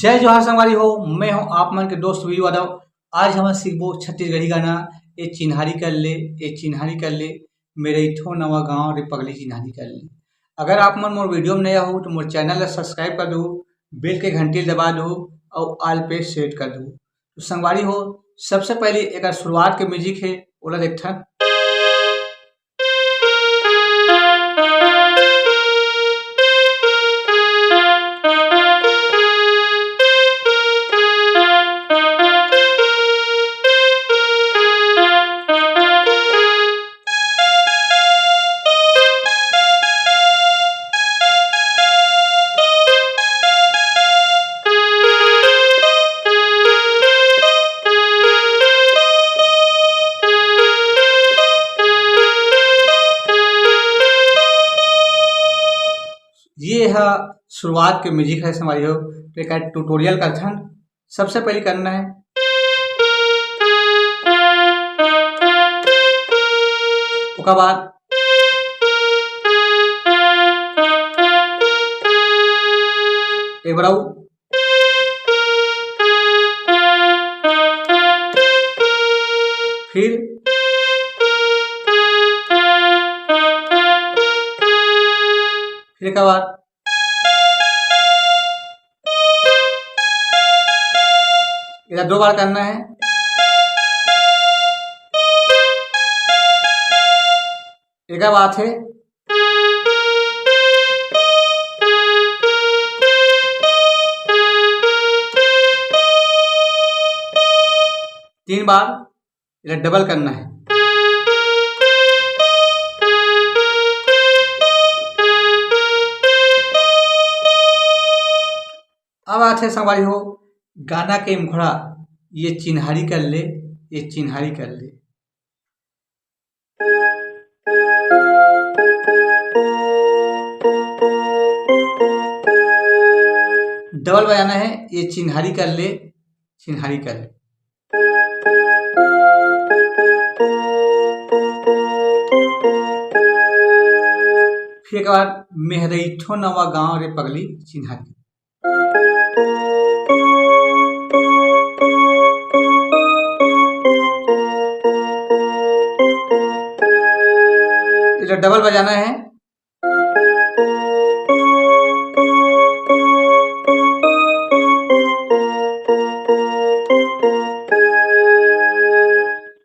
जय जोहार संगवारी हो। मैं हूँ आप मन के दोस्त वीरू यादव। आज हम सीखबो छत्तीसगढ़ी गाना ए चिन्हारी कर ले, ए चिन्हारी कर ले, मेरे इठो नवा गाँव रे पगली चिन्हारी कर ले। अगर आप मन मोर वीडियो में नया हो तो मोर चैनल ला सब्सक्राइब कर दो, बेल के घंटी दबा दो और ऑल पे सेट कर दो। तो संगवारी हो, सबसे पहले एक शुरुआत के म्यूजिक है ओला देखथन। ये है शुरुआत के म्यूजिक है संगवारी हो। तो एक ट्यूटोरियल करथन। सबसे पहले करना है उसके बाद एक बार फिर के बाद इधर 2 बार करना है। एक बात है तीन बार इधर डबल करना है। अब बात है संगवारी हो गाना के मुखड़ा, ये चिन्हारी कर ले, ये चिन्हारी कर ले। डबल बजाना है, ये चिन्हारी कर ले, चिन्हारी कर ले। फिर एक बार मेहरइठो नवा गाँव रे पगली चिन्हारी। इधर डबल बजाना है।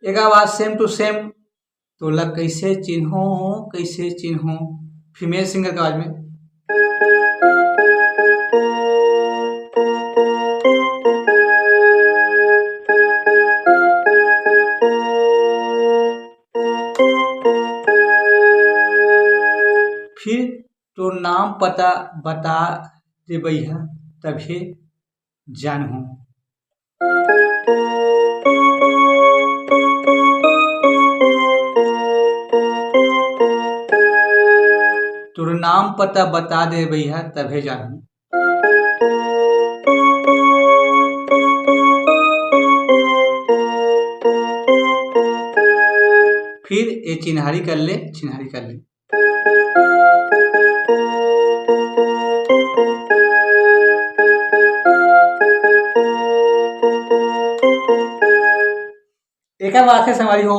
एक आवाज सेम टू सेम। तो लग कैसे चिन्हो, कैसे चिन्हो, फीमेल सिंगर की आवाज में। फिर तो नाम पता बता दे भैया तभी जानहूँ। तोर नाम पता बता दे भैया तभी जानहूँ। फिर ये चिन्हारी कर ले, चिन्हारी कर ले। एक बात है संगवारी हो,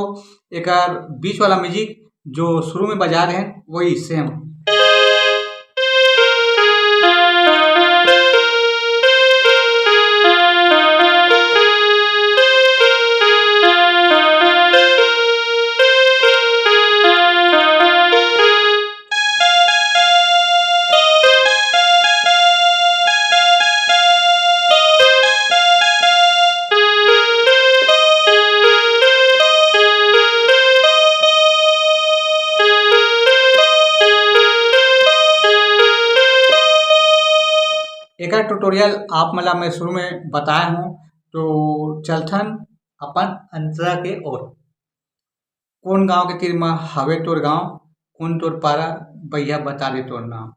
एक बीच वाला म्यूजिक जो शुरू में बजा रहे हैं वही सेम। एक ट्यूटोरियल आप मला मैं शुरू में बताया हूँ। तो चलथन अपन अंतरा के ओर। कौन गांव के तीर में हवे तोर गांव, कौन तोर पारा, भैया बता दे तोर नाम।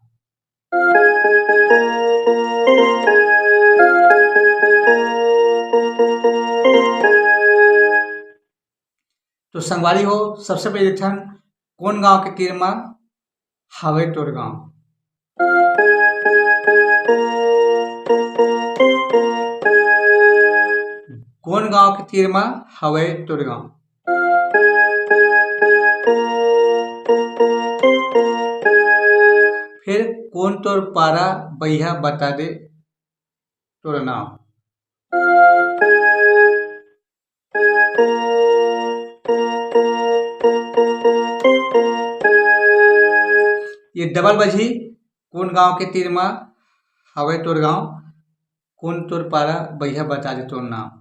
तो संगवारी हो, सबसे पहले देखथन कौन गांव के तीर में हवे तोर गांव। कोन गाँव के तीर मा हवय तोर गाँव। फिर कोन तोर पारा बइहा बता दे तोर नाम। ये डबल बजही। कोन गाँव के तीर मा हवय तोर गाँव, कोन तोर पारा बइहा बता दे तोर नाम।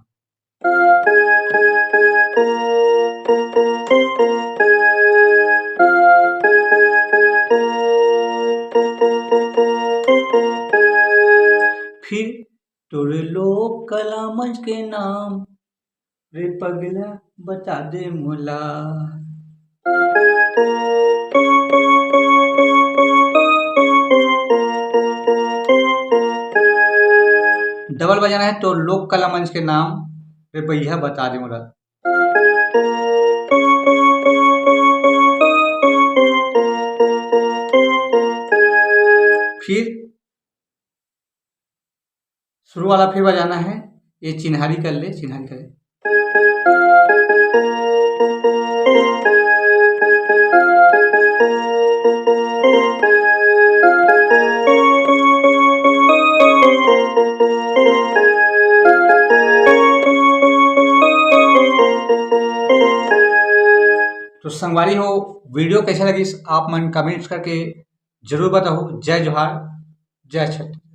फिर तोर लोक कला मंच के नाम रे पगला बता दे मोला। डबल बजाना है तो लोक कला मंच के नाम रे भैया बता दे मोला। फिर शुरू वाला फिर बजाना है, ये चिन्हारी कर ले, चिन्हारी कर ले। तो संगवारी हो, वीडियो कैसा लगी आप मन कमेंट्स करके जरूर बताओ। जय जोहार, जय छठ।